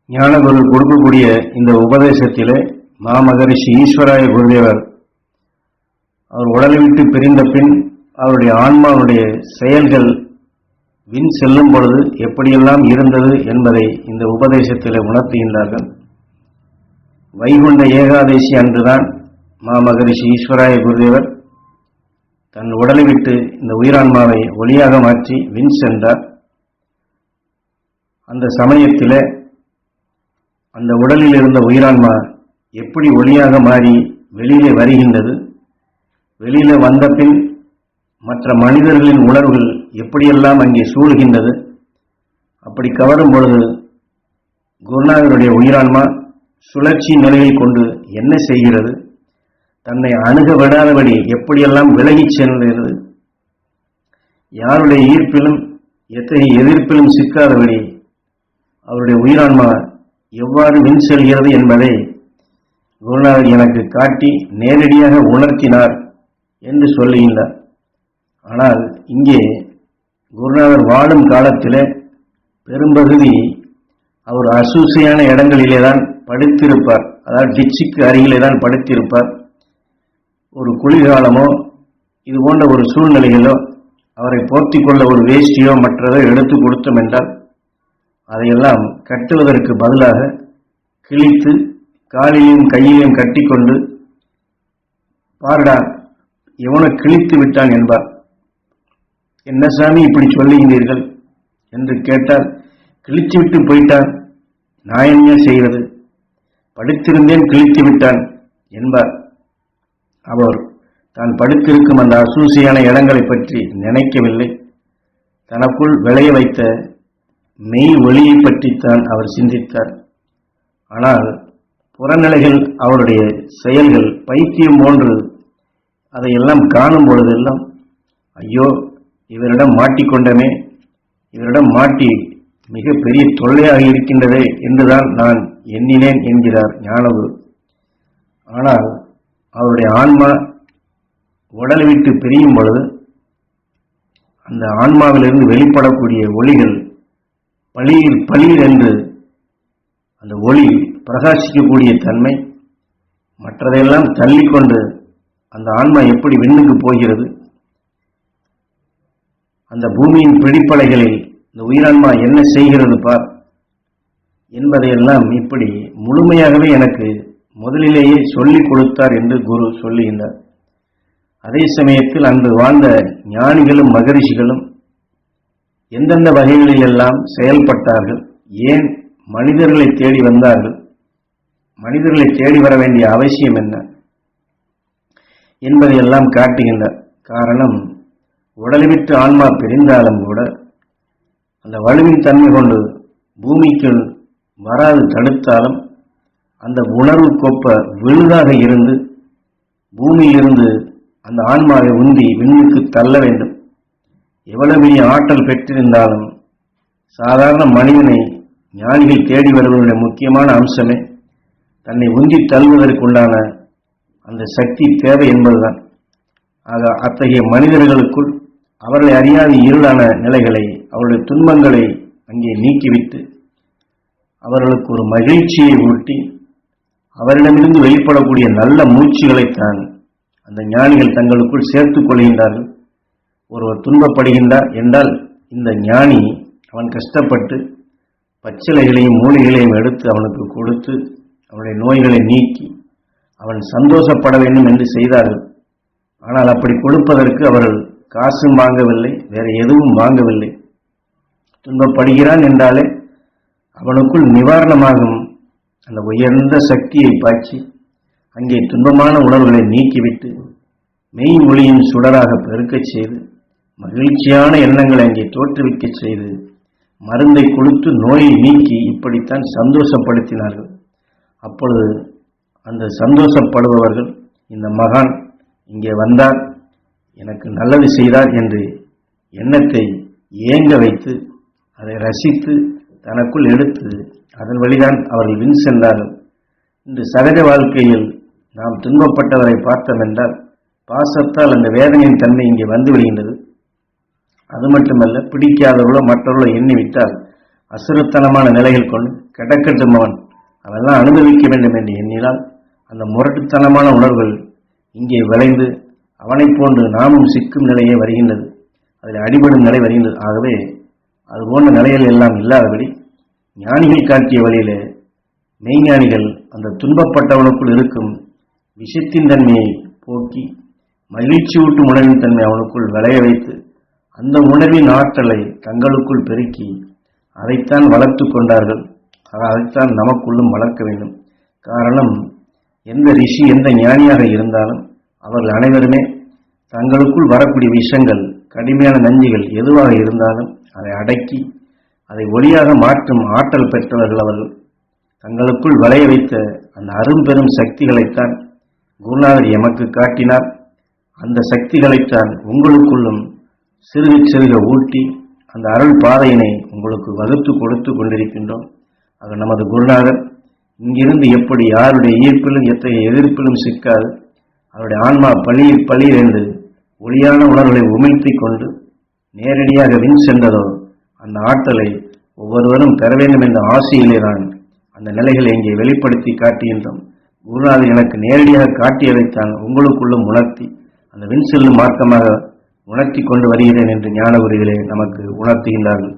ஞானகுரு கொடுக்கக்கூடிய இந்த உபதேசத்திலே மாமகரிஷி ஈஸ்வராய குருதேவர் அவர் உடலை விட்டு பிரிந்த பின் அவருடைய ஆன்மாவுடைய செயல்கள் விண் செல்லும் பொழுது எப்படியெல்லாம் இருந்தது என்பதை இந்த உபதேசத்திலே உணர்த்துகின்றார்கள். வைகுண்ட ஏகாதசி அன்றுதான் மாமகரிஷி ஈஸ்வராய குருதேவர் தன் உடலை விட்டு இந்த உயிரான்மாவை ஒளியாக மாற்றி விண் சென்றார். அந்த சமயத்திலே அந்த உடலில் இருந்த உயிரான்மா எப்படி ஒளியாக மாறி வெளியிலே வருகின்றது, வெளியிலே வந்த பின் மற்ற மனிதர்களின் உணர்வுகள் எப்படியெல்லாம் அங்கே சூழ்கின்றது, அப்படி கவரும் பொழுது குருநாதருடைய உயிரான்மா சுழற்சி நிலையை கொண்டு என்ன செய்கிறது, தன்னை அணுக விடாதபடி எப்படியெல்லாம் விலகிச் செல்கிறது, யாருடைய ஈர்ப்பிலும் எத்தகைய எதிர்ப்பிலும் சிக்காதபடி அவருடைய உயிரான்மா எவ்வாறு விண் செல்கிறது என்பதை குருநாதர் எனக்கு காட்டி நேரடியாக உணர்த்தினார் என்று சொல்லுகின்றார். ஆனால் இங்கே குருநாதர் வாழும் காலத்திலே பெரும்பகுதி அவர் அசூசையான இடங்களிலே தான் படுத்திருப்பார். அதாவது டிச்சுக்கு அருகிலே தான் படுத்திருப்பார். ஒரு குளிர்காலமோ இது போன்ற ஒரு சூழ்நிலைகளோ அவரை போர்த்திக் கொள்ள ஒரு வேஷ்டியோ மற்றதோ எடுத்து கொடுத்தோம் என்றால் அதையெல்லாம் கட்டுவதற்கு பதிலாக கிழித்து காலிலையும் கையிலையும் கட்டிக்கொண்டு, பாருடா எவனோ கிழித்து விட்டான் என்பார். என்ன சாமி இப்படி சொல்லுகின்றீர்கள் என்று கேட்டால், கிழித்து விட்டு போயிட்டான், நான் என்ன செய்வது, படுத்திருந்தேன் கிழித்து விட்டான் என்பார். அவர் தான் படுத்திருக்கும் அந்த அசூசியான இடங்களை பற்றி நினைக்கவில்லை. தனக்குள் விளைய வைத்த மெய் ஒளியை பற்றித்தான் அவர் சிந்தித்தார். ஆனால் புறநிலைகள் அவருடைய செயல்கள் பைத்தியம் போன்று அதையெல்லாம் காணும் பொழுதெல்லாம், ஐயோ இவரிடம் மாட்டிக்கொண்டமே, இவரிடம் மாட்டி மிக பெரிய தொல்லையாக இருக்கின்றதே என்றுதான் நான் எண்ணினேன் என்கிறார் ஞானகுரு. ஆனால் அவருடைய ஆன்மா உடலை விட்டு பிரியும் பொழுது அந்த ஆன்மாவிலிருந்து வெளிப்படக்கூடிய ஒளிகள் பளீர் பளீர் என்று அந்த ஒளி பிரகாசிக்கக்கூடிய தன்மை, மற்றதையெல்லாம் தள்ளிக்கொண்டு அந்த ஆன்மா எப்படி விண்ணுக்கு போகிறது, அந்த பூமியின் பிடிப்பலைகளில் இந்த உயிரான்மா என்ன செய்கிறது பார் என்பதையெல்லாம் இப்படி முழுமையாகவே எனக்கு முதலிலேயே சொல்லிக் கொடுத்தார் என்று குரு சொல்லுகின்றார். அதே சமயத்தில் அன்று வாழ்ந்த ஞானிகளும் மகரிஷிகளும் எந்தெந்த வகைகளில் எல்லாம் செயல்பட்டார்கள், ஏன் மனிதர்களை தேடி வந்தார்கள், மனிதர்களை தேடி வர வேண்டிய அவசியம் என்ன என்பதையெல்லாம் காட்டுகின்றார். காரணம், உடலை விட்டு ஆன்மா பிரிந்தாலும் கூட அந்த வலுவின் தன்மை கொண்டு பூமிக்குள் வராது தடுத்தாலும் அந்த உணர்வு கொப்ப விழுதாக இருந்து பூமியிலிருந்து அந்த ஆன்மாவை உந்தி விண்ணுக்கு தள்ள வேண்டும். எவ்வளவு பெரிய ஆற்றல் பெற்றிருந்தாலும் சாதாரண மனிதனை ஞானிகள் தேடி வருவதனுடைய முக்கியமான அம்சமே தன்னை உந்தி தள்ளுவதற்குண்டான அந்த சக்தி தேவை என்பதுதான். ஆக அத்தகைய மனிதர்களுக்குள் அவர்களை அறியாத இருளான நிலைகளை, அவருடைய துன்பங்களை அங்கே நீக்கிவிட்டு அவர்களுக்கு ஒரு மகிழ்ச்சியை ஊட்டி அவரிடமிருந்து வெளிப்படக்கூடிய நல்ல மூச்சுகளைத்தான் அந்த ஞானிகள் தங்களுக்குள் சேர்த்துக் கொள்கின்றார்கள். ஒருவர் துன்பப்படுகின்றார் என்றால் இந்த ஞானி அவன் கஷ்டப்பட்டு பச்சிலைகளையும் மூலிகளையும் எடுத்து அவனுக்கு கொடுத்து அவனுடைய நோய்களை நீக்கி அவன் சந்தோஷப்பட வேண்டும் என்று செய்தார்கள். ஆனால் அப்படி கொடுப்பதற்கு அவர்கள் காசும் வாங்கவில்லை, வேற எதுவும் வாங்கவில்லை. துன்பப்படுகிறான் என்றாலே அவனுக்குள் நிவாரணமாகும் அந்த உயர்ந்த சக்தியை பாய்ச்சி அங்கே துன்பமான உணர்வுகளை நீக்கிவிட்டு மெய் ஒளியின் சுடராக பெருக்கச் செய்து மகிழ்ச்சியான எண்ணங்களை அங்கே தோற்றுவிக்க செய்து மருந்தை கொடுத்து நோயை நீக்கி இப்படித்தான் சந்தோஷப்படுத்தினார்கள். அப்பொழுது அந்த சந்தோஷப்படுபவர்கள், இந்த மகான் இங்கே வந்தார், எனக்கு நல்லது செய்தார் என்று எண்ணத்தை ஏங்க வைத்து அதை ரசித்து தனக்குள் எடுத்து அதன் வழிதான் அவர்கள் விண் சென்றார்கள். இன்று சகஜ வாழ்க்கையில் நாம் துன்பப்பட்டவரை பார்த்தோம் என்றால் பாசத்தால் அந்த வேதனையின் தன்மை இங்கே வந்து விடுகின்றது. அது மட்டுமல்ல, பிடிக்காதவர்களோ மற்றவர்களோ எண்ணிவிட்டால் அசுரத்தனமான நிலைகள் கொண்டு கிடக்கட்டும், அவெல்லாம் அனுபவிக்க வேண்டும் என்று எண்ணினால் அந்த முரட்டுத்தனமான உணர்வுகள் இங்கே விளைந்து அவனைப் போன்று நாமும் சிக்கும் நிலையே வருகின்றது, அதில் அடிபடும் நிலை வருகின்றது. ஆகவே அது போன்ற நிலைகள் எல்லாம் இல்லாதபடி ஞானிகள் காட்டிய வழியிலே மெய்ஞானிகள் அந்த துன்பப்பட்டவனுக்குள் இருக்கும் விஷத்தின் தன்மையை போக்கி மகிழ்ச்சியூட்டும் உணர்வின் தன்மை அவனுக்குள் விளைய வைத்து அந்த உணர்வின் ஆற்றலை தங்களுக்குள் பெருக்கி அதைத்தான் வளர்த்து கொண்டார்கள். அதைத்தான் நமக்குள்ளும் வளர்க்க வேண்டும். காரணம், எந்த ரிஷி எந்த ஞானியாக இருந்தாலும் அவர்கள் அனைவருமே தங்களுக்குள் வரக்கூடிய விஷங்கள், கடுமையான நஞ்சுகள் எதுவாக இருந்தாலும் அதை அடக்கி அதை ஒளியாக மாற்றும் ஆற்றல் பெற்றவர்கள். அவர்கள் தங்களுக்குள் விளைய வைத்த அந்த அரும்பெரும் சக்திகளைத்தான் குருநாதர் எமக்கு காட்டினார். அந்த சக்திகளைத்தான் உங்களுக்குள்ளும் சிறுக சிறுக ஊட்டி அந்த அருள் பாதையினை உங்களுக்கு வகுத்து கொடுத்து கொண்டிருக்கின்றோம். ஆக நமது குருநாதர் இங்கிருந்து எப்படி யாருடைய ஈர்ப்பிலும் எத்தகைய எதிர்ப்பிலும் சிக்காது அவருடைய ஆன்மா பளிர் பளிர் என்று ஒளியான உணர்வுகளை உமிழ்த்தி கொண்டு நேரடியாக வின் சென்றதோ அந்த ஆற்றலை ஒவ்வொருவரும் பெற வேண்டும் என்ற ஆசையிலே தான் அந்த நிலைகளை இங்கே வெளிப்படுத்தி காட்டுகின்றோம். குருநாதர் எனக்கு நேரடியாக காட்டியதைத்தான் உங்களுக்குள்ளும் உணர்த்தி அந்த வின் செல்லும் மார்க்கமாக உணர்த்தி கொண்டு வருகிறேன் என்று ஞான குருவிலே நமக்கு உணர்த்துகின்றார்கள்.